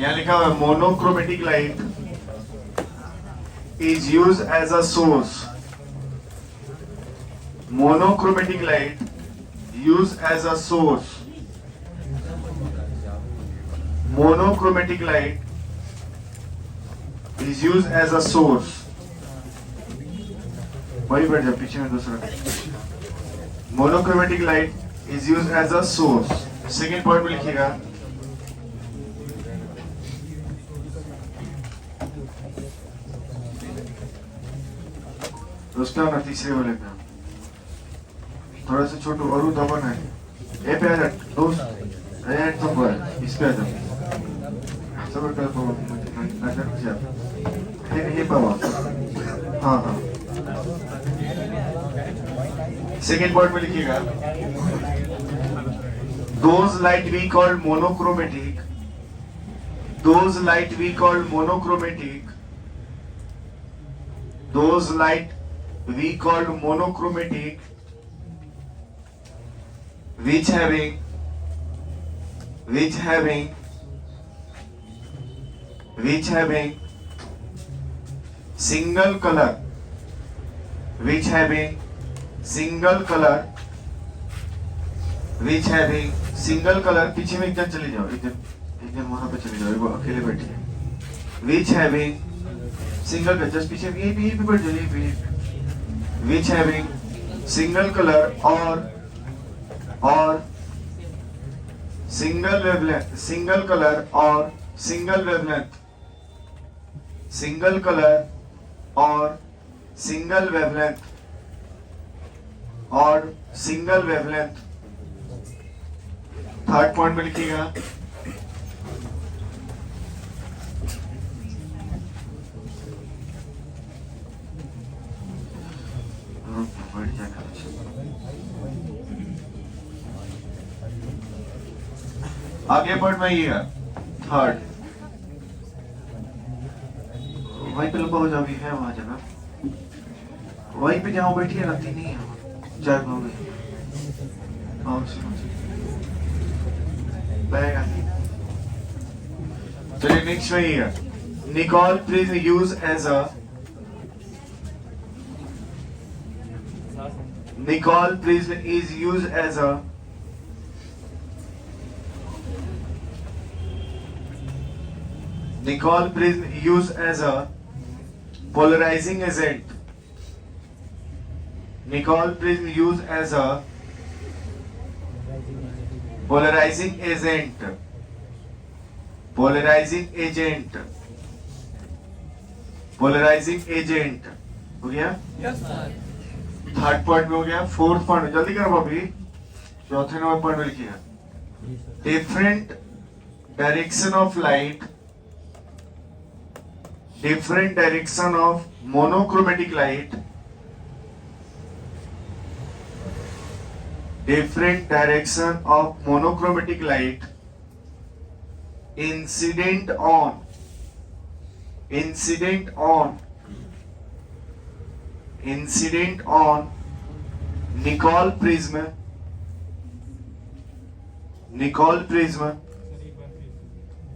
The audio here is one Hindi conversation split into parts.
यहाँ लिखा हुआ है monochromatic light is used as a source. Monochromatic light used as a source. Monochromatic light is used as a source. वही बैठ जाओ पीछे में दूसरा. Monochromatic light is used as a source. Second point में लिखिएगा. उसका ना तीसरे वाले पे थोड़ा सा छोटू और दबन है ए पे आ जा दोस्त ए तो पर इस पे आ जा सब कर तो नजर से ये पावा हाँ हाँ सेकंड पॉइंट में लिखिएगा those light we call monochromatic those light we call monochromatic those light we called monochromatic which having single color which having single color पीछे में एकदम चले जाओ एकदम वहां पे चले जाओ वो अकेले बैठे which having single color just पीछे ये भी बैठ जाइए which having single color or single wavelength single color or single wavelength single color or single wavelength or single wavelength third point में लिखिएगा आगे पॉइंट में ये है थर्ड वहीं पे लंबा हो जाओ है वहां जगह वहीं पे जहां बैठी है लगती नहीं है चाय हो गई चलिए नेक्स्ट में ये है Nicol prism use as a Nicol prism is used as a Nicol prism used as a polarizing agent. Nicol prism used as a polarizing agent. Polarizing agent. Polarizing agent. हो गया? Yes, sir. थर्ड पॉइंट में हो गया फोर्थ पॉइंट जल्दी करो अभी चौथे नंबर पॉइंट में लिखिए different direction of light different direction of monochromatic light different direction of monochromatic light incident on Nicol prism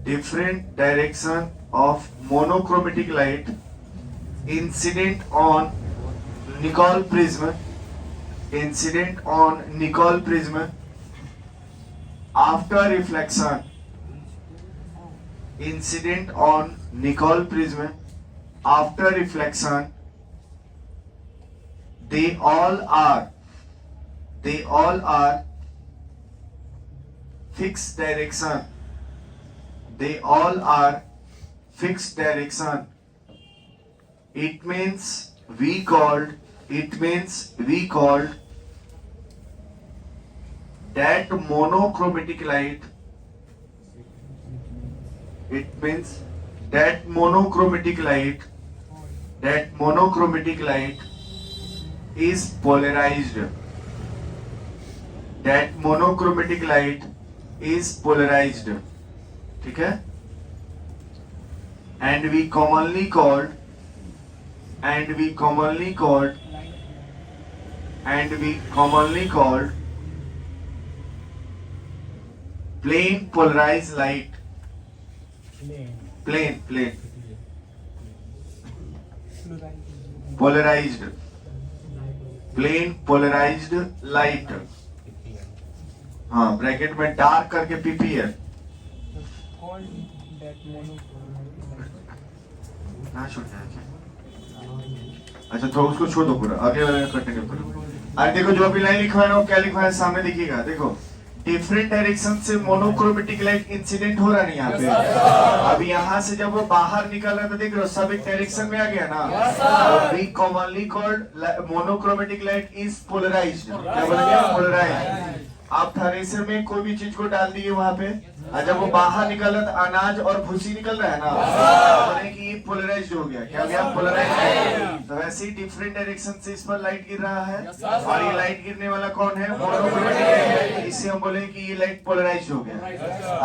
different direction of monochromatic light incident on Nicol prism after reflection incident on Nicol prism after reflection they all are fixed direction it means we called that monochromatic light is polarized. That monochromatic light is polarized. ठीक है? And we commonly called plain polarized light plane plane polarized plane polarized light, हाँ ब्रैकेट में डार्क करके पीपीएल ना छोड़ जाए। अच्छा तो उसको छोड़ दो पूरा, आगे वाले कंटिन्यू करो। अरे देखो जो अभी लाइन लिखा है ना वो क्या लिखा है सामने दिखेगा, देखो डिफरेंट डायरेक्शन से मोनोक्रोमेटिक लाइट इंसिडेंट हो रहा नहीं यहाँ पे। अब यहाँ से जब वो बाहर निकल रहा था देख रहे हो सब एक डायरेक्शन में आ गया ना। We commonly called monochromatic light is polarized, क्या बोलेंगे पोलराइज्ड। आप थ्रेसर में कोई भी चीज को डाल दिए वहां पे, जब वो बाहर निकल रहा था अनाज और भूसी निकल रहा है ना, बोले कि ये पोलराइज्ड हो गया, क्या हो गया पोलराइज्ड। तो वैसे ही डिफरेंट डायरेक्शन से इस पर लाइट गिर रहा है, और ये लाइट गिरने वाला कौन है मोनोक्रोमेटिक, इससे हम बोले कि ये लाइट पोलराइज्ड हो गया।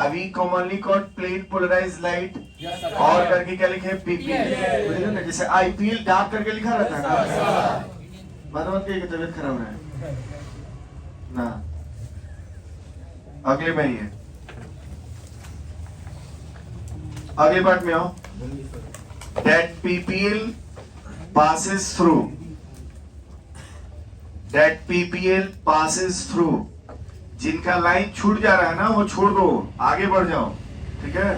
अभी commonly called plane polarized light, और करके क्या लिखे पीपीएल, जैसे आईपीएल डार्क करके लिखा रहता है ना, मतलब की तबीयत खराब है ना। अगले में ही है, अगले पार्ट में आओ। That PPL passes through, that PPL passes through, जिनका लाइन छूट जा रहा है ना वो छोड़ दो, आगे बढ़ जाओ, ठीक है।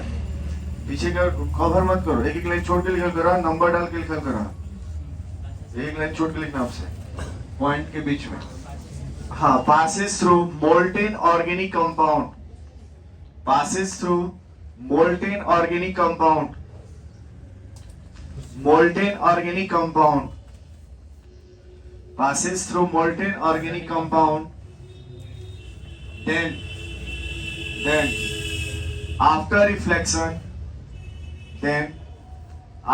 पीछे का कवर मत करो, एक एक लाइन छोड़ के लिखा करो, नंबर डाल के लिखा करो, एक लाइन छोड़ के लिखना आपसे पॉइंट के बीच में। हाँ, passes through molten organic compound, passes through molten organic compound, molten organic compound, passes through molten organic compound, then after reflection, then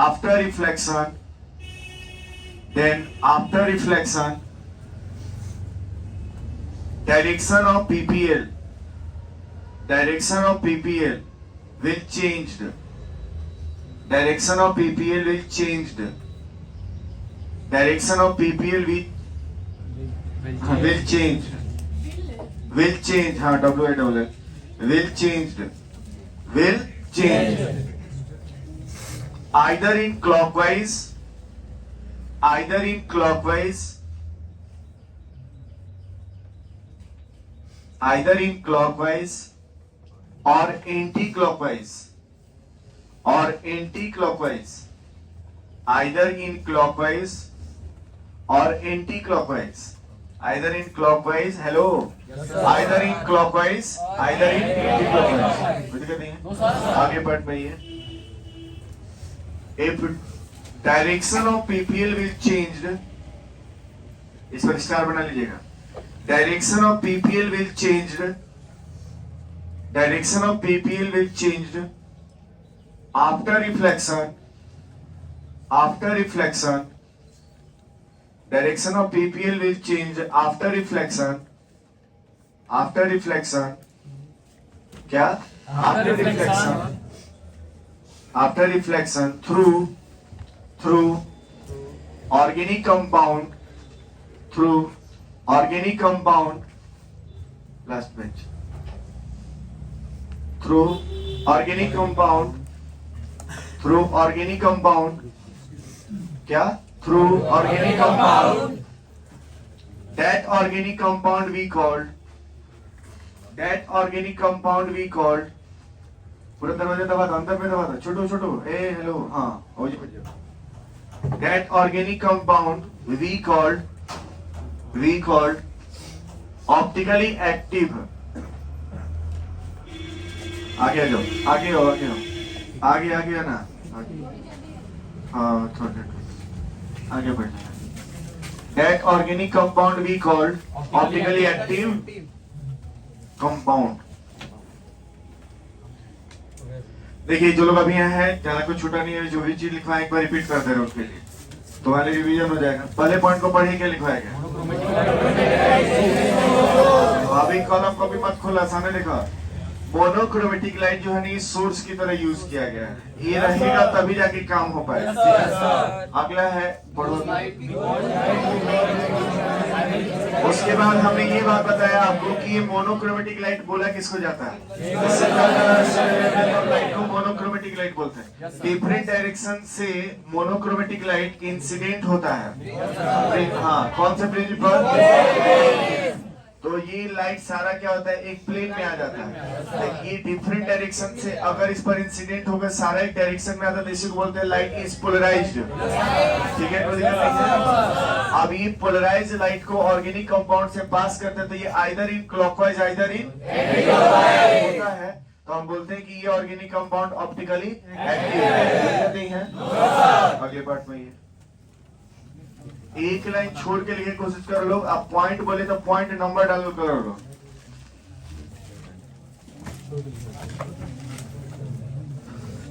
after reflection, then after reflection, direction of PPL, direction of PPL will changed, direction of PPL will changed, direction of PPL will change, will change, हाँ WILL will changed, will change, either in clockwise, either in clockwise, either in clockwise or anti-clockwise, or anti-clockwise, either in clockwise or anti-clockwise, either in clockwise, hello, either in clockwise, either in anti-clockwise, कोई दिक्कत नहीं है, आगे बढ़ पाइए। If direction of PPL will changed, इस पर स्टार बना लीजिएगा। Direction of PPL will changed, direction of PPL will changed after reflection, after reflection, direction of PPL will change after reflection, after reflection, क्या after reflection, after reflection through organic compound, through organic compound, last page, through organic compound, through organic compound, क्या through organic compound, that organic compound we called, that organic compound we called, पूरा दरवाजा दबा दो, अंदर में दबा दो, छोटू छोटू, ए हेलो, हाँ हो जाए। that organic compound we called optically active, आगे आ जाओ, आगे आओ, आगे आओ, आगे आगे है ना, हाँ थोड़ा आगे बढ़ना। that organic compound we called optically active compound। देखिए जो लोग अभी यहाँ हैं, ज्यादा कुछ छूटा नहीं है, जो भी चीज लिखवा है एक बार रिपीट कर दे रहे उसके लिए, तुम्हारे रिवीजन हो जाएगा। पहले पॉइंट को पढ़िए, क्या लिखवाया गया, अभी कॉलम को भी मत खोला, सामने देखा मोनोक्रोमेटिक लाइट जो है ना सोर्स की तरह यूज किया गया है, ये रहेगा तभी जाके काम हो पाए। अगला है पढ़ो। उसके बाद हमने ये बात बताया आपको कि ये मोनोक्रोमेटिक लाइट बोला किसको जाता है, लाइट को मोनोक्रोमेटिक लाइट बोलते हैं। डिफरेंट डायरेक्शन से मोनोक्रोमेटिक लाइट इंसिडेंट होता है। हाँ, कौन से प्रिंसिपल? तो ये लाइट सारा क्या होता है, एक प्लेन में आ जाता है। ये डिफरेंट डायरेक्शन से अगर इस पर इंसिडेंट होकर सारा एक डायरेक्शन में आता है तो इसी को बोलते हैं लाइट इज पोलराइज्ड। ठीक है, अब ये पोलराइज्ड लाइट को ऑर्गेनिक कंपाउंड से पास करते हैं तो ये either in clockwise either in होता है। तो हम बोलते हैं कि ये ऑर्गेनिक कंपाउंड ऑप्टिकली एक्टिव नहीं है। अगले पार्ट में ये एक लाइन छोड़ के लिखने की कोशिश कर लो। आप पॉइंट बोले तो पॉइंट नंबर डाल कर लो।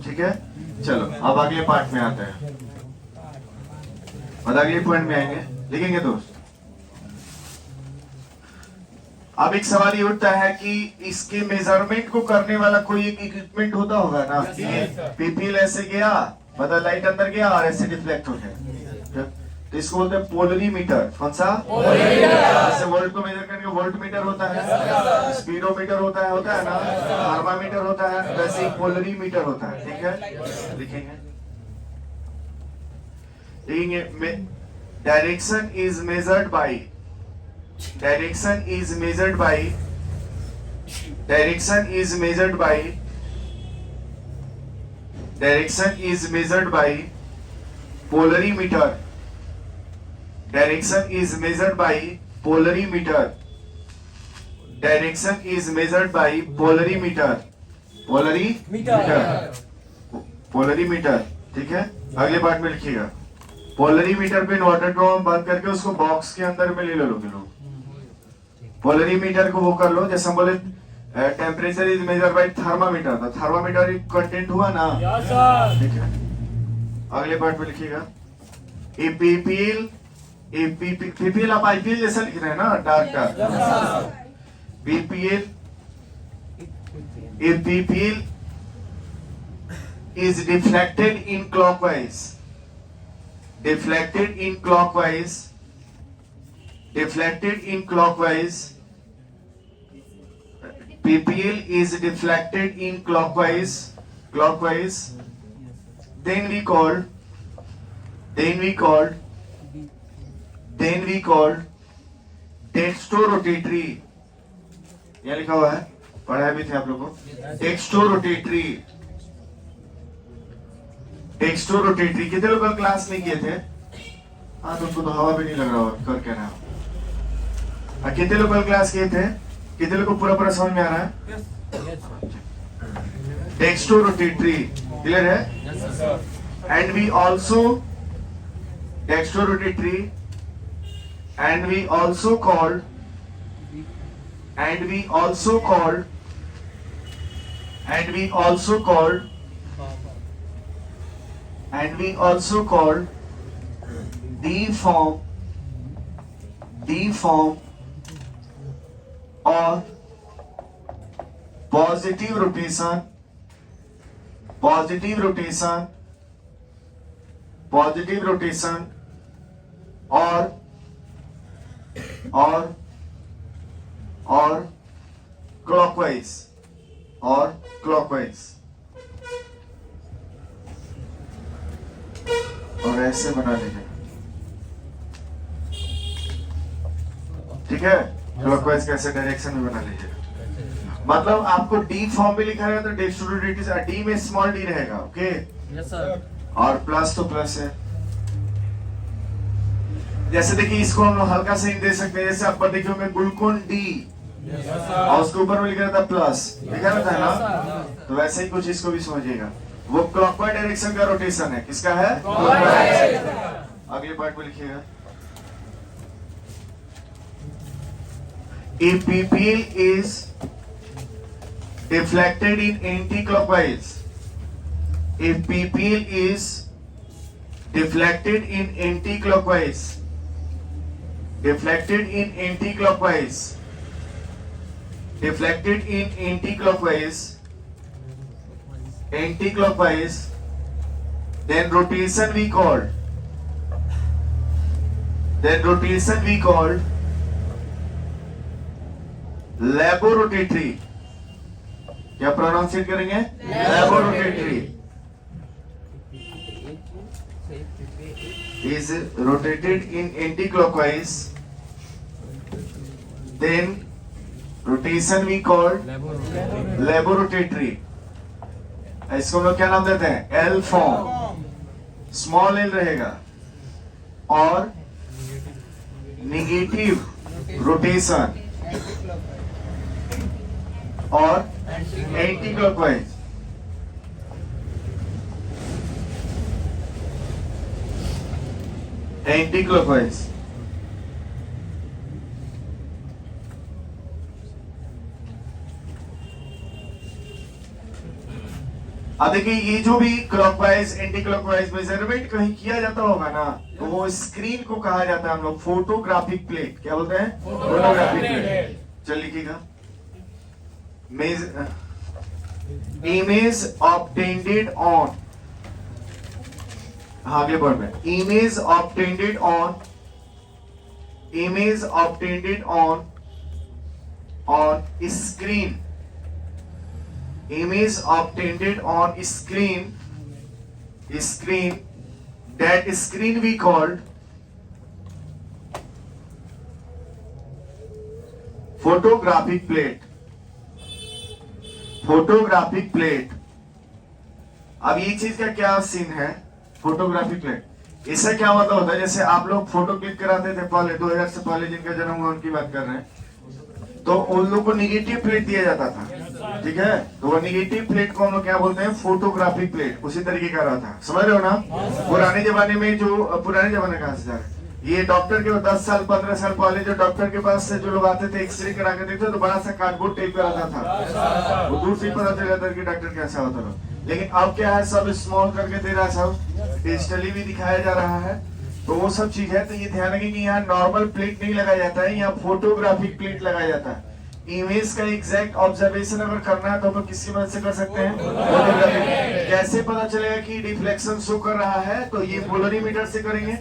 ठीक है, चलो अब अगले पार्ट में आते हैं और अगले पॉइंट में आएंगे, लिखेंगे दोस्त। अब एक सवाल ये उठता है कि इसके मेजरमेंट को करने वाला कोई एक इक्विपमेंट होता होगा ना। पीपीएल ऐसे गया, पता लाइट अंदर गया और ऐसे डिफ्लेक्ट हो गया, तो इसको बोलते हैं पोलरीमीटर। कौन सा? जैसे वोल्ट को मेजर करने का वोल्ट मीटर होता है, स्पीडोमीटर होता है ना, थर्मामीटर होता है, वैसे ही पोलरीमीटर होता है। ठीक है, लिखेंगे direction is measured by direction is measured by direction is measured by direction is measured by polarimeter. Direction is measured by polarimeter. Direction is measured by polarimeter. Polarimeter. ठीक है, अगले पार्ट में लिखिएगा। पोलरीमीटर पे वाटर को हम बंद करके उसको बॉक्स के अंदर में ले लोगे लोग। पोलरीमीटर को वो कर लो, जैसे हम बोले temperature is measured by thermometer, तो थर्मामीटर कंटेंट हुआ ना। ठीक है, अगले पार्ट में लिखिएगा। पीपीएल आप आईपीएल जैसा लिख रहे हैं ना, dark PPL is deflected in clockwise PPL is deflected in clockwise then we called dextrorotatory. यहाँ लिखा हुआ है, पढ़ाया भी थे आप लोगों को। डेक्स्ट्रोरोटेटरी कितने लोग क्लास नहीं किए थे? हाँ, तो उनको तो हवा भी नहीं लग रहा होगा कर क्या रहा। कितने लोग क्लास किए थे? कितने लोग को पूरा समझ में आ रहा है? डेक्स्ट्रोरोटेटरी क्लियर है? And we also dextrorotatory and we also called D form or positive rotation or clockwise और ऐसे बना लीजिए। ठीक है, क्लॉकवाइज कैसे डायरेक्शन में बना लीजिए। मतलब आपको डी फॉर्म में लिखा है तो डेक्स्ट्रोरोटेटरी डी में स्मॉल डी रहेगा। Okay, yes sir. और प्लस तो प्लस है। जैसे देखिए, इसको हम हल्का से दे सकते हैं, जैसे आप पर देखिए ग्लूकोन डी और उसके ऊपर में लिखा रहता प्लस, लिखा रहता है ना, तो वैसे ही कुछ इसको भी समझिएगा। वो क्लॉकवाइज डायरेक्शन का रोटेशन है। किसका है? अगले पार्ट में लिखिएगा। A PPL is deflected in anti-clockwise. If PPL is deflected in anti-clockwise, then rotation we called laboratory। क्या प्रोनाउंसिएट करेंगे? laboratory। is rotated in anti-clockwise, then rotation we call laboratory. इसको हम लोग क्या नाम देते हैं? L फॉर्म, स्मॉल l रहेगा, और निगेटिव रोटेशन और एंटी क्लॉकवाइज। एंटी क्लॉकवाइज अब देखिए, ये जो भी क्लॉकवाइज एंटी क्लॉकवाइज मेजरमेंट कहीं किया जाता होगा ना, तो वो स्क्रीन को कहा जाता है हम लोग फोटोग्राफिक प्लेट। क्या बोलते हैं? Photographic plate. चल लिखिएगा, इमेज ऑब्टेन्ड ऑन, आगे बढ़ में, image obtained on screen, image obtained on screen, that screen we called photographic plate। Photographic plate. अब ये चीज का क्या सीन है? फोटोग्राफिक प्लेट, इससे क्या मतलब होता है? जैसे आप लोग फोटो क्लिक कराते थे पहले, 2000 से पहले जिनका जन्म हुआ उनकी बात कर रहे हैं, तो उन लोग को निगेटिव प्लेट दिया जाता था, ठीक है? तो वो निगेटिव प्लेट को हम लोग क्या बोलते हैं? Photographic plate. उसी तरीके का रहा था, समझ रहे हो ना? पुराने जमाने में जो, पुराने जमाने कहां से जा रहे हैं, ये डॉक्टर के 10 साल 15 साल पहले जो डॉक्टर के पास से जो लोग आते थे एक्सरे करा के देखते तो बड़ा सा कार्डबोर्ड टेप कराता था, वो दूर से ही पता चल जाता कि डॉक्टर कैसा होता है। लेकिन अब क्या है, सब स्मॉल करके दे रहा है, सब डिजिटली भी दिखाया जा रहा है, तो वो सब चीज है। तो ये ध्यान रखें कि यहाँ नॉर्मल प्लेट नहीं लगाया जाता है, यहाँ फोटोग्राफिक प्लेट लगाया जाता है। इमेज का एग्जैक्ट ऑब्जर्वेशन अगर करना है तो हम लोग किसकी मदद से कर सकते हैं? फोटोग्राफिक। कैसे पता चलेगा कि डिफ्लेक्शन शो कर रहा है? तो ये पोलरीमीटर से करेंगे।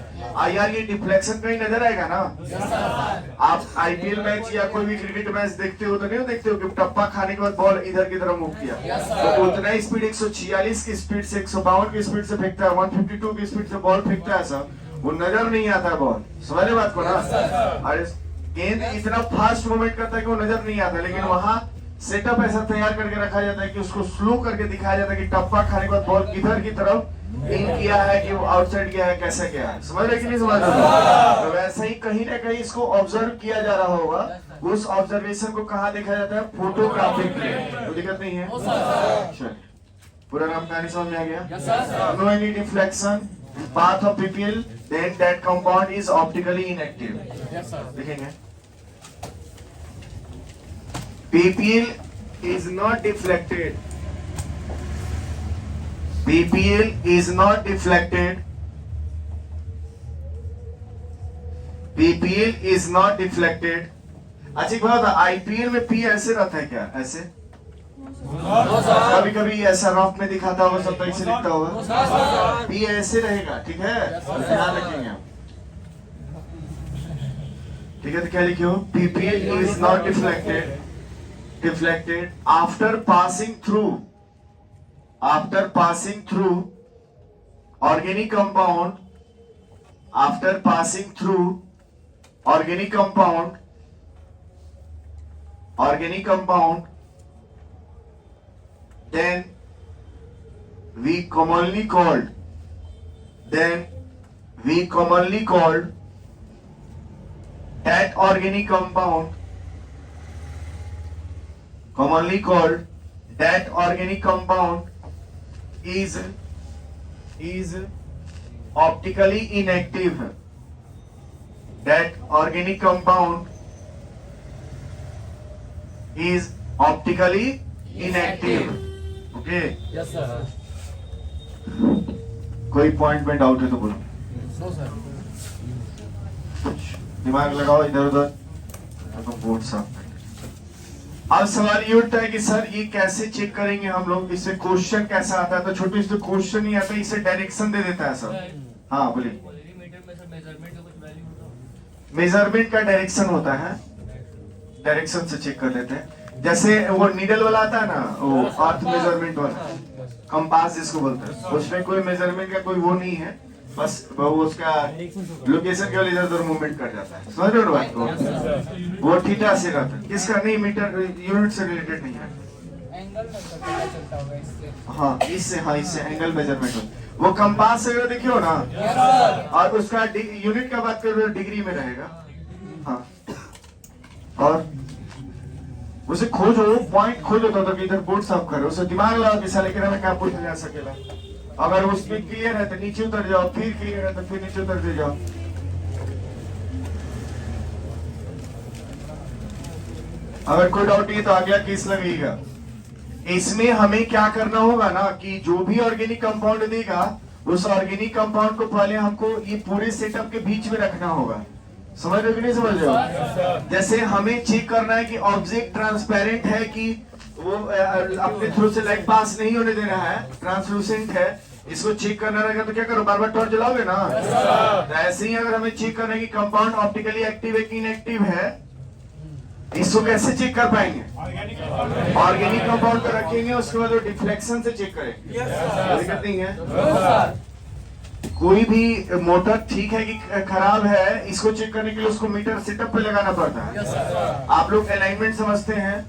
यार ये डिफ्लेक्शन कहीं नजर आएगा ना? आप आईपीएल मैच या कोई भी क्रिकेट मैच देखते हो तो नहीं देखते हो कि टप्पा खाने के बाद बॉल इधर की तरफ मूव किया, तो उतना ही स्पीड 146 की स्पीड से 152 की स्पीड से फेंकता है, 152 की स्पीड से बॉल फेंकता है, सब वो नजर नहीं आता बॉल। समझ रहे बात को ना? अरे गेंद इतना फास्ट मूवमेंट करता है कि वो नजर नहीं आता, लेकिन वहां सेटअप ऐसा तैयार करके रखा जाता है कि उसको स्लो करके दिखाया जाता है कि टप्पा खाने के बाद बॉल किधर की तरफ इन किया है, कि वो आउटसाइड किया है, कैसे किया है। समझ रहे कि नहीं समझ रहे? तो वैसे ही कहीं ना कहीं इसको ऑब्जर्व किया जा रहा होगा, उस ऑब्जर्वेशन को कहाँ देखा जाता है? Photographic plate. तो दिक्कत नहीं है, चलिए पूरा नाम कहानी समझ में आ गया? No any deflection path of PPL, then that compound is optically inactive। देखेंगे, PPL is not deflected, PPL is not deflected, PPL is not deflected। अच्छा एक बात, आईपीएल में पी ऐसे रहता है क्या? ऐसे कभी कभी ऐसा रफ में दिखाता होगा, सब तरीके से लिखता होगा, पी ऐसे रहेगा, ठीक है? ध्यान रखेंगे आप, ठीक है? तो क्या लिखे हो? PPL is not deflected after passing through organic compound, after passing through organic compound, then we commonly called that organic compound is optically inactive। That organic compound is optically inactive। Okay, yes sir. कोई पॉइंट में डाउट है तो बोलो। No sir. दिमाग लगाओ इधर उधर, तो बोर्ड साफ कर। अब सवाल ये उठता है कि सर ये कैसे चेक करेंगे हम लोग, इससे क्वेश्चन कैसा आता है? तो छोटे से क्वेश्चन नहीं आता, इससे डायरेक्शन दे देता है सर। हाँ बोलिए। मेजरमेंट का डायरेक्शन होता है, डायरेक्शन से चेक कर लेते हैं। जैसे वो नीडल वाला आता है ना, वो अर्थ मेजरमेंट वाला, कंपास जिसको बोलते हैं, उसमें कोई मेजरमेंट का कोई वो नहीं है, बस वो उसका लोकेशन केवल इधर उधर मूवमेंट कर जाता है, समझ रहे हो बात को? वो थीटा से रहता है, किसका नहीं, मीटर यूनिट से रिलेटेड नहीं है। हाँ इससे एंगल मेजरमेंट हो, वो कंपास से देखियो ना, और उसका यूनिट का बात करो डिग्री में रहेगा। हाँ, और उसे खोजो, पॉइंट खोजो तो इधर बोर्ड साफ करो, उसे दिमाग लगाओ कि साले के में क्या पूछा जा सकेला। अगर उसमें क्लियर है तो नीचे उतर जाओ, फिर क्लियर है तो फिर नीचे उतरते जाओ। अगर कोई डाउट है तो अगला केस लगेगा। इसमें हमें क्या करना होगा ना कि जो भी ऑर्गेनिक कंपाउंड देगा, उस ऑर्गेनिक कंपाउंड को पहले हमको ये पूरे सेटअप के बीच में रखना होगा। समझ रहे हो कि नहीं समझ रहे हो? जैसे हमें चेक करना है कि ऑब्जेक्ट ट्रांसपेरेंट है कि वो अपने थ्रू से लाइट पास नहीं होने दे रहा है, ट्रांसलूसेंट है, इसको चेक करना रहेगा तो क्या करो, बार बार टॉर्च जलाओगे ना। तो ऐसे ही अगर हमें चेक करना है कि कंपाउंड ऑप्टिकली एक्टिव है कि इनएक्टिव है, इसको कैसे चेक कर पाएंगे? ऑर्गेनिक कंपाउंड को रखेंगे, उसके बाद वो डिफ्लेक्शन से चेक करेंगे। दिक्कत नहीं है। कोई भी मोटर ठीक है कि खराब है, इसको चेक करने के लिए उसको मीटर सेटअप पे लगाना पड़ता है। आप लोग अलाइनमेंट समझते हैं,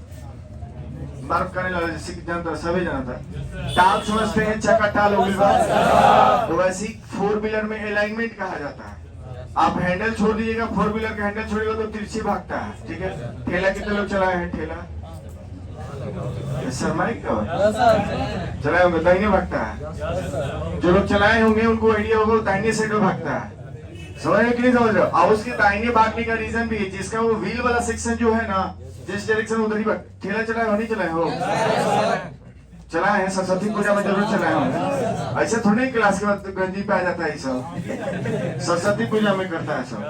मार्क करने लगा जैसे कि जानता सभी जानता है, टाल समझते हैं, चक्का टाल हो गया, तो वैसे ही 4 व्हीलर में अलाइनमेंट कहा जाता है। आप हैंडल छोड़ दीजिएगा, 4 व्हीलर का हैंडल छोड़ेगा तो तिरछी भागता है, ठीक है। ठेला कितने लोग चलाए हैं? ठेला शर्माई का चलाए होंगे, दाहिने भागता है। जो लोग चलाए होंगे उनको आइडिया होगा, दाहिने साइड में भागता है। समझ रहे कि नहीं समझ रहे? और उसके दाहिने भागने का रीजन भी है, जिसका वो व्हील वाला सेक्शन जो है ना, जिस डायरेक्शन उधर ही भाग। ठेला चलाए हो नहीं चलाए हो? चलाए हैं, सरस्वती पूजा में जरूर चलाए होंगे। ऐसे थोड़ी क्लास के बाद गंजी पे आ जाता है सब, सरस्वती पूजा में करता है सब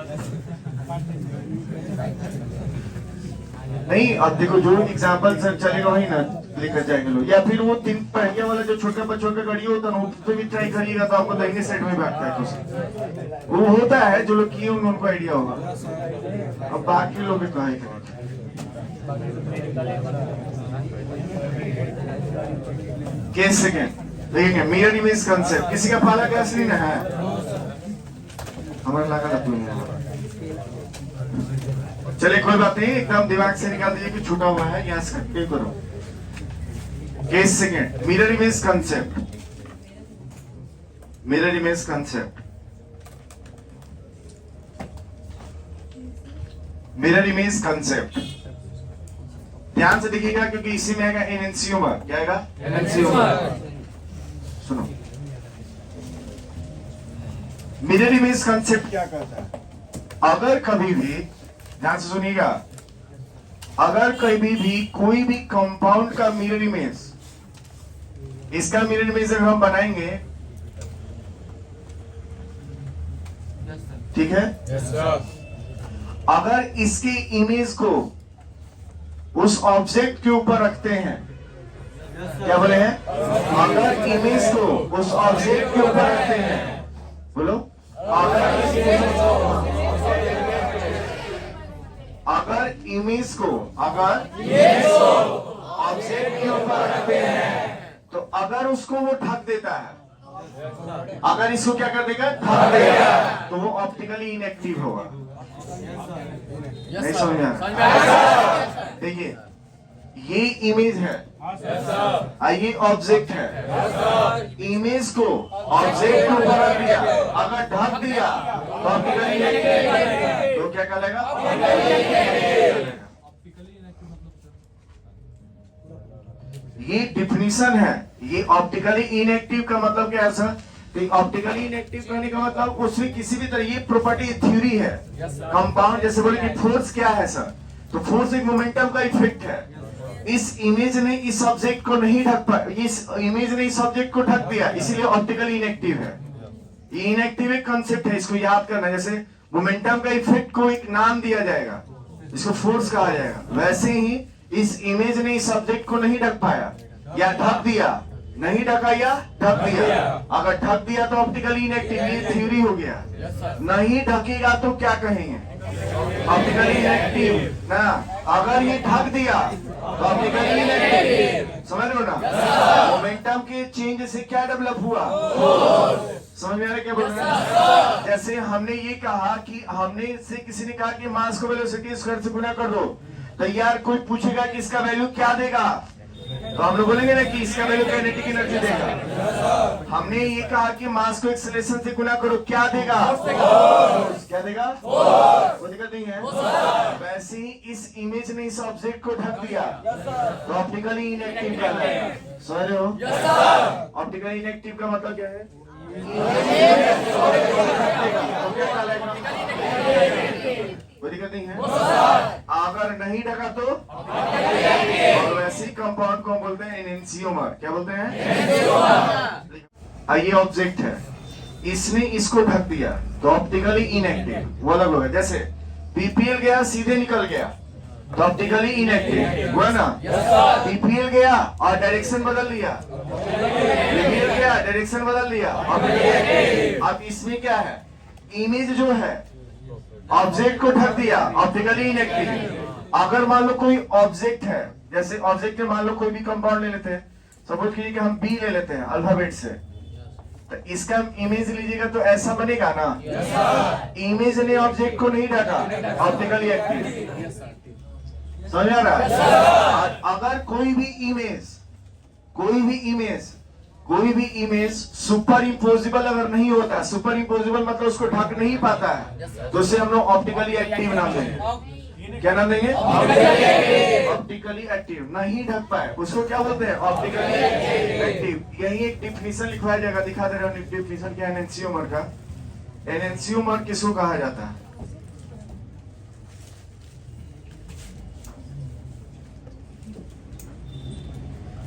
नहीं। अब देखो जो एग्जाम्पल चलेगा वही ना लेकर जाएंगे लोग, या फिर वो 3 पहिया वाला जो छोटे बच्चों का गाड़ी होता है ना, उस पर भी ट्राई करिएगा तो आपको दाहिने साइड में भागता है कुछ। वो होता है, जो लोग किए होंगे उनको आइडिया होगा। अब बाकी लोग कहा केस सेकेंड देखेंगे, मिरर इमेज कंसेप्ट। किसी का पाला गैस नहीं ना है? हमारा लगा था तुम। चलिए कोई बात नहीं, एकदम दिमाग से निकाल दीजिए कि छूटा हुआ है, यहाँ से पे करो। Case second, mirror image concept. Mirror image concept, mirror image concept ध्यान से देखिएगा, क्योंकि इसी में आएगा एनेंसियोमर। क्या आएगा? एनेंसियोमर। सुनो, मिरर इमेज कंसेप्ट क्या कहता है? अगर कभी भी, ध्यान से सुनिएगा, अगर कभी भी कोई भी कंपाउंड का मिरर इमेज, इसका मिरर इमेज अगर हम बनाएंगे, ठीक है, अगर इसकी इमेज को उस ऑब्जेक्ट के ऊपर रखते हैं, क्या बोले हैं? अगर इमेज को उस ऑब्जेक्ट के ऊपर रखते हैं, बोलो, अगर इमेज को ऑब्जेक्ट के ऊपर रखते हैं, तो अगर उसको वो ढक देता है, अगर इसको क्या कर देगा? ढक देगा, तो वो ऑप्टिकली इनएक्टिव होगा। नहीं समझ में आ रहा? देखिए, ये इमेज है, ये ऑब्जेक्ट है। इमेज को ऑब्जेक्ट के ऊपर रख दिया, अगर ढक दिया तो ऑप्टिकली इनएक्टिव, तो क्या कहलाएगा? ये डिफिनीशन है। ये ऑप्टिकली इनएक्टिव का मतलब क्या है सर? ऑप्टिकली इनएक्टिव कहने का मतलब उसमें किसी भी तरह, ये प्रॉपर्टी थ्योरी है कंपाउंड। जैसे बोले कि फोर्स क्या है सर, तो फोर्स एक मोमेंटम का इफेक्ट है। इस इमेज ने इस ऑब्जेक्ट को नहीं ढक पाया, इस इमेज ने इस ऑब्जेक्ट को ढक दिया, इसीलिए ऑप्टिकली इनएक्टिव है। ये इनएक्टिव एक कंसेप्ट है, इसको याद करना। जैसे मोमेंटम का इफेक्ट को एक नाम दिया जाएगा, इसको फोर्स कहा जाएगा, वैसे ही इस इमेज ने इस ऑब्जेक्ट को नहीं ढक पाया या ढक दिया, नहीं ढका या ढक दिया। अगर ढक दिया तो ऑप्टिकली इनएक्टिव, ये थ्योरी हो गया। नहीं ढकेगा तो क्या कहेंगे? ऑप्टिकली इनएक्टिव ना। अगर ये ढक दिया तो ऑप्टिकली इनएक्टिव, समझ लो ना। मोमेंटम के चेंज से क्या डेवलप हुआ? समझ में आ रहा है क्या बोल रहे हैं? जैसे हमने ये कहा कि हमने से किसी ने कहा कि मास को वेलोसिटी स्क्वायर से गुना कर दो, तो यार कोई पूछेगा कि इसका वैल्यू क्या देगा, तो हम लोग बोलेंगे ना कि इसका वैल्यू काइनेटिक एनर्जी देगा। हमने ये कहा कि मास को एक्सेलरेशन से गुना करो, क्या देगा? क्या देगा? वो दिक्कत नहीं है। वैसे ही इस इमेज ने इस ऑब्जेक्ट को ढक दिया, तो ऑप्टिकली इनएक्टिव कहलाएगा। समझ रहे हो? ऑप्टिकली इनएक्टिव का मतलब क्या है? कोई दिक्कत नहीं है। अगर नहीं ढका तो, और वैसे ही कंपाउंड को बोलते हैं एनेंसियोमर। क्या बोलते हैं? ये ऑब्जेक्ट है, इसने इसको ढक दिया, तो ऑप्टिकली इनएक्टिव, वो अलग होगा। जैसे पीपीएल गया सीधे निकल गया, तो ऑप्टिकली इनएक्टिव हुआ ना। पीपीएल गया और डायरेक्शन बदल लिया, पीपीएल गया डायरेक्शन बदल लिया, अब इसमें क्या है? इमेज जो है ऑब्जेक्ट को ढक दिया, ऑप्टिकली इनएक्टिव। अगर मान लो कोई ऑब्जेक्ट है, जैसे ऑब्जेक्ट में मान लो कोई भी कंपाउंड ले लेते हैं, सपोज कीजिए कि हम बी ले लेते हैं अल्फाबेट से, तो इसका इमेज लीजिएगा तो ऐसा बनेगा ना। इमेज ने ऑब्जेक्ट को नहीं ढका, ऑप्टिकली एक्टिव। समझ आ रहा है? अगर कोई भी इमेज सुपर इम्पोजिबल अगर नहीं होता, सुपर इम्पोजिबल मतलब उसको ढक नहीं पाता है, तो उसे हम लोग ऑप्टिकली एक्टिव नाम देंगे। क्या नाम देंगे? Optically active. नहीं ढक पाए उसको क्या बोलते हैं? Optically active. यही एक डिफिनीशन लिखवाया जाएगा, दिखा दे रहा हूं डिफिनीशन क्या है एनेंसियोमर का। एनेंसियोमर किसको कहा जाता है?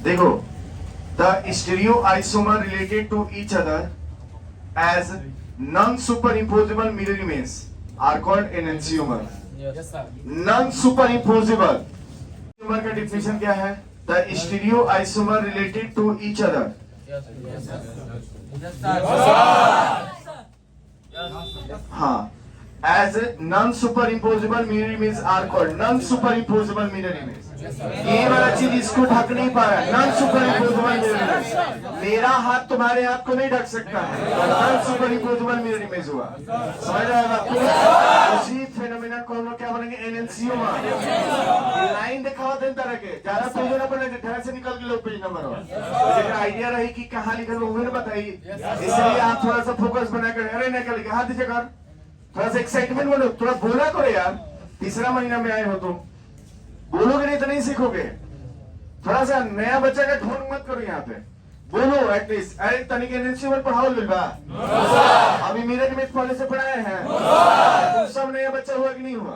देखो, the stereoisomer related to each other as non-superimposable mirror image are called enantiomer. Yes, sir. Non-superimposable enantiomer का definition क्या है? The stereoisomer related to each other. Yes, sir. Yes, sir. हाँ, as non-superimposable mirror image are called non-superimposable mirror image. ये वाला चीज इसको ढक नहीं पा रहा है, non super imposable mirror image. मेरा हाथ तुम्हारे हाथ को नहीं ढक सकता है, non super imposable mirror image हुआ। समझ रहे हैं? उसी फेनोमेना को हम लोग क्या बोलेंगे? एनेंसियोमर। लाइन दिखाओ तीन तरह के, ज्यादा पेज ना पड़े, घर से निकल के लो पेज नंबर हो, लेकिन आइडिया रही कि कहाँ लिखा लो उन्हें बताइए। इसलिए आप थोड़ा सा फोकस बना कर, अरे निकल के हाथ दीजिए कर, थोड़ा सा एक्साइटमेंट बनो, थोड़ा बोला करो यार। तीसरा महीना में आए हो तुम, बोलोगे नहीं तो नहीं सीखोगे। थोड़ा सा नया बच्चा का ढोंग मत करो यहाँ पे, बोलो एटलीस्ट। अरे तनिक एनेंसियोमर पढ़ाओ बिल्बा, अभी मिरर इमेज पढ़ने से पढ़ाए हैं, तुम सब नया बच्चा हुआ कि नहीं हुआ?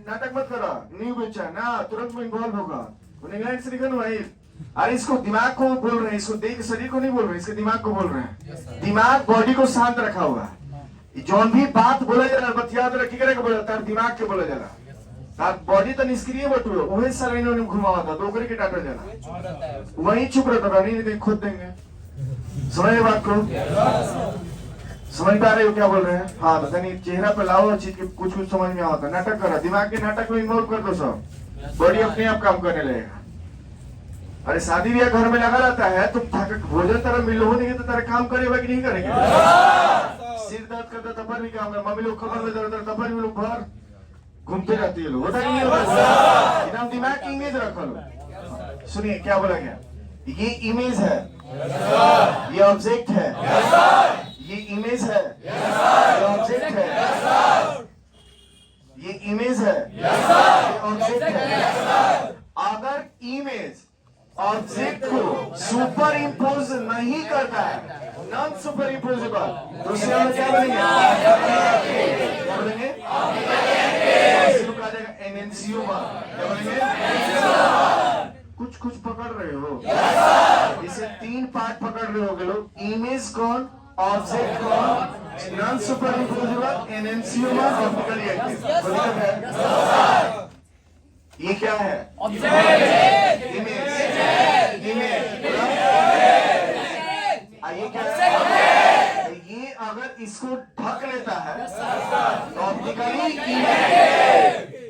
नाटक मत करो, न्यू बच्चा ना तुरंत में इन्वॉल्व होगा। इंग्लैंड से लिखा हुआ है। अरे इसको दिमाग को बोल रहे हैं, इसको देख शरीर को नहीं बोल रहे, इसके दिमाग को बोल रहे हैं। दिमाग बॉडी को शांत रखा हुआ है। जौन भी बात बोला जा रहा है, बत याद रखी करे बोला तार दिमाग के बोला जा रहा, बॉडी तो निष्क्रिय बटुए वही सर इन्होंने घुमावा था, दोकरे के डाटा जाना वही चुप रहता था, नहीं खुद देंगे। समझ बात को? समझ पा रहे हो क्या बोल रहे हैं? हाँ, तो नहीं चेहरा पे लाओ चीज के कुछ समझ में आता। नाटक करा, दिमाग के नाटक में इन्वॉल्व कर दो, सब बॉडी अपने आप काम करने लगेगा। अरे शादी ब्याह घर में लगा रहता है, तुम भोजन तरह मिलो नहीं तो तेरा काम करेगा कि नहीं करेंगे? सिर दर्द करता तब भी काम कर, मम्मी लोग खबर में दर्द तब भी लोग भर घूमते रहती है लोग, होता नहीं होता? एकदम दिमाग की इमेज रखा लो। सुनिए क्या बोला गया? ये इमेज है, ये ऑब्जेक्ट है, ये इमेज है, ये ऑब्जेक्ट है, ये इमेज है, ये ऑब्जेक्ट है। अगर इमेज ऑब्जेक्ट को सुपर इम्पोज नहीं करता है, नॉन सुपर इम्पोजेबल, तो उसे हम क्या बोलेंगे? क्या बोलेंगे? एनेंसियोमर। क्या बोलेंगे? कुछ पकड़ रहे हो, इसे तीन पार्ट पकड़ रहे हो लोग। इमेज कौन, ऑब्जेक्ट कौन, non superimposable, enantiomer, optically active. ये क्या है? इमेज। ये क्या है? ये अगर इसको ढक लेता है तो ऑप्टिकली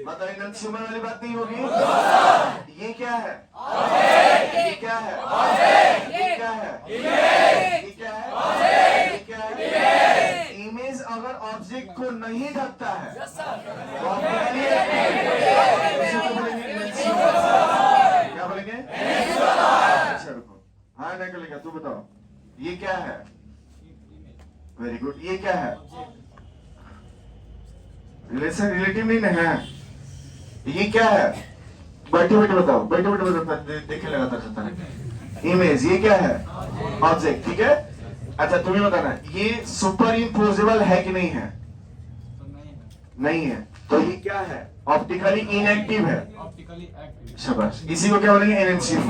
मतलब एनेंसियोमर वाली बात नहीं होगी। ये क्या है? ये क्या है? ढकता है Yes, sir. तो आप बोलिए, इसी को बोलेंगे immense। क्या बोलेंगे? अच्छा रुको, हाँ निकलेगा, तू बताओ ये क्या है? वेरी गुड, ये क्या है? रिलेशन रिलेटिव नहीं है, ये क्या है? बैठे बैठे बताओ, बैठे बैठे बताओ, देखे लगातार चलता है। इमेज, ये क्या है? ऑब्जेक्ट, ठीक है। अच्छा तुम्हें बताना, ये सुपर इम्पोजेबल है कि नहीं है? नहीं है, तो ये क्या है? ऑप्टिकली इनएक्टिव है। Optically active. शाबाश, इसी को क्या बोलेंगे? इनएक्टिव।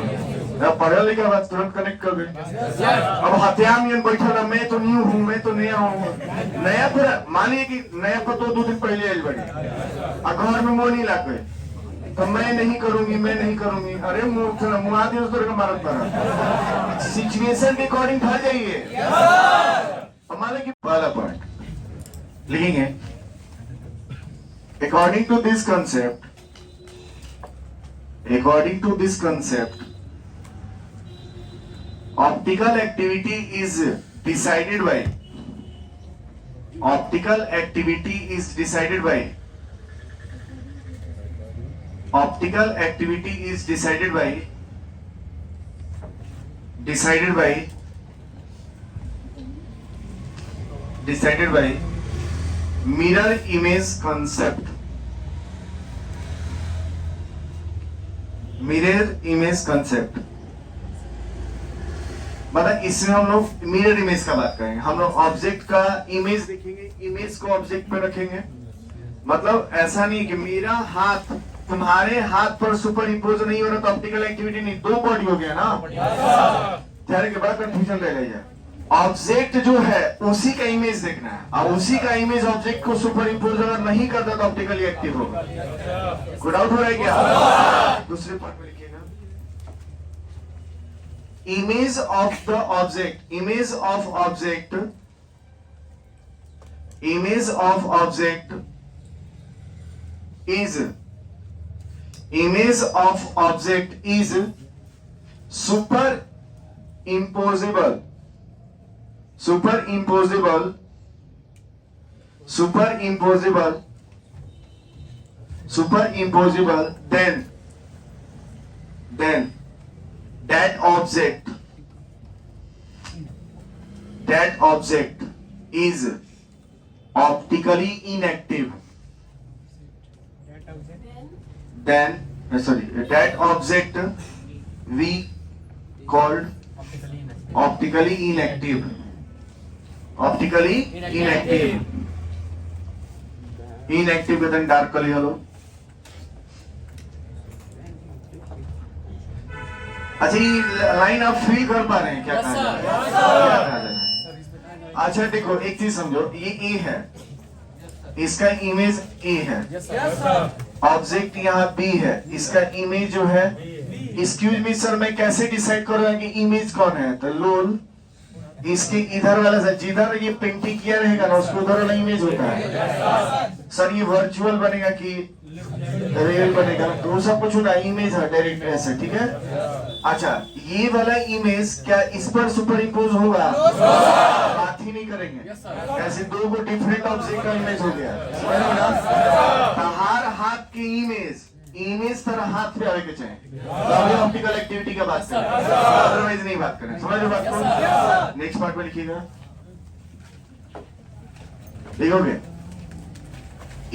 अब पढ़ा लिखा बात तुरंत कनेक्ट कर गए। अब हत्याम ये बैठा रहा, मैं तो न्यू हूँ, मैं तो नया हूँ। नया फिर मानिए कि नया को तो 2 दिन पहले आई बड़ी, और घर में मुंह नहीं लाके तो मैं नहीं करूंगी, मैं नहीं करूंगी। अरे मुंह आदि उस तरह का मारत पड़ा। सिचुएशन के अकॉर्डिंग ठहर जाइए। अब मान लीजिए पहला पॉइंट लिखेंगे, according to this concept, optical activity is decided by optical activity is decided by mirror image concept. मतलब इसमें हम लोग मिरर इमेज का बात करेंगे। हम लोग ऑब्जेक्ट का इमेज देखेंगे, इमेज को ऑब्जेक्ट पे रखेंगे। मतलब ऐसा नहीं कि मेरा हाथ तुम्हारे हाथ पर सुपर इम्पोज नहीं हो रहा तो ऑप्टिकल एक्टिविटी नहीं, 2 बॉडी हो गया ना। ठहरे के बाद कंफ्यूजन रह गया। ऑब्जेक्ट जो है उसी का इमेज देखना है, और उसी का इमेज ऑब्जेक्ट को सुपर इम्पोज अगर नहीं करता तो ऑप्टिकली एक्टिव होगा। कोई डाउट हो रहा है क्या? दूसरे पार्ट में लिखिएगा, image of the object, image of object is superimposable then that object is optically inactive. That object we called optically inactive. Inactive का then डार्क कलर लो। अच्छा ये लाइन आप फील कर पा रहे हैं क्या? अच्छा देखो एक चीज समझो, ये ए है, इसका इमेज ए है, ऑब्जेक्ट यहाँ बी है, इसका इमेज जो है, एक्सक्यूज मी सर मैं कैसे डिसाइड करूंगा कि इमेज कौन है? तो लोल इसके इधर वाला से जिधर ये पेंटिंग किया रहेगा ना उसको उधर वाला इमेज होता है। सर ये वर्चुअल बनेगा कि रियल बनेगा? तो सब कुछ होता है, इमेज है डायरेक्ट ऐसे, ठीक है। अच्छा ये वाला इमेज क्या इस पर सुपर इम्पोज होगा? बात ही नहीं करेंगे। ऐसे 2 को डिफरेंट ऑब्जेक्ट का इमेज हो गया, समझ रहे हो ना? हर हाथ की इमेज तरह हाथ पे आवे के चाहिए, तो ऑप्टिकल एक्टिविटी का बात करें, अदरवाइज नहीं बात करें। समझ रहे बात को? नेक्स्ट पार्ट में लिखिएगा, लिखोगे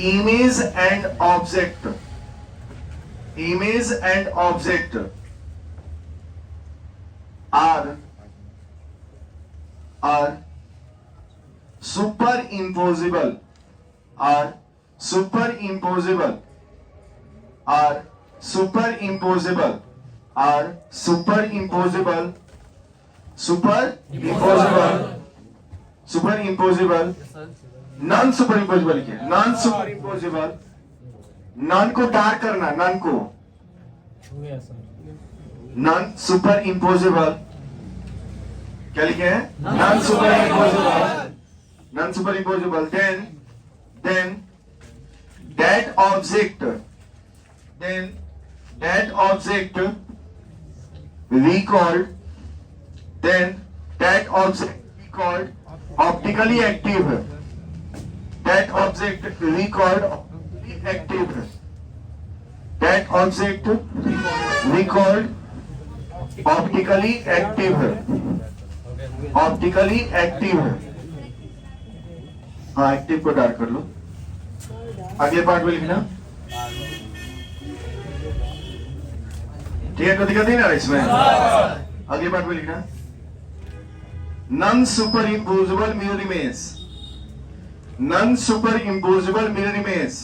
image and object are superimposable non super imposable लिखिए, नॉन सुपर इम्पोजेबल, नॉन को डार्क करना, नॉन को नॉन सुपर इम्पोजेबल क्या लिखे हैं? Non super imposable then that object we called optically active. that object we called active है. That object we called optically active है. Optically active है. हाँ एक्टिव को डार्क कर लो. अगले पार्ट में लिखना. ठीक है, कोई दिक्कत नहीं ना इसमें. अगले पार्ट में लिखना. Non superimposable mirror image. Non superimposable mirror image.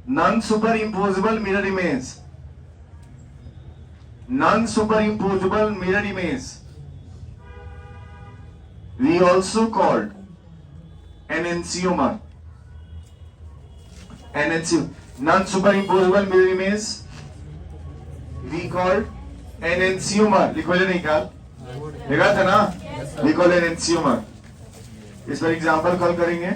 Non superimposable mirror image. Non superimposable mirror image. We also called enantiomer. Non superimposable mirror image. We called enantiomer. लिखो ले नहीं क्या? लिखा था ना? We call enantiomer. इस पर एग्जाम्पल कॉल करेंगे.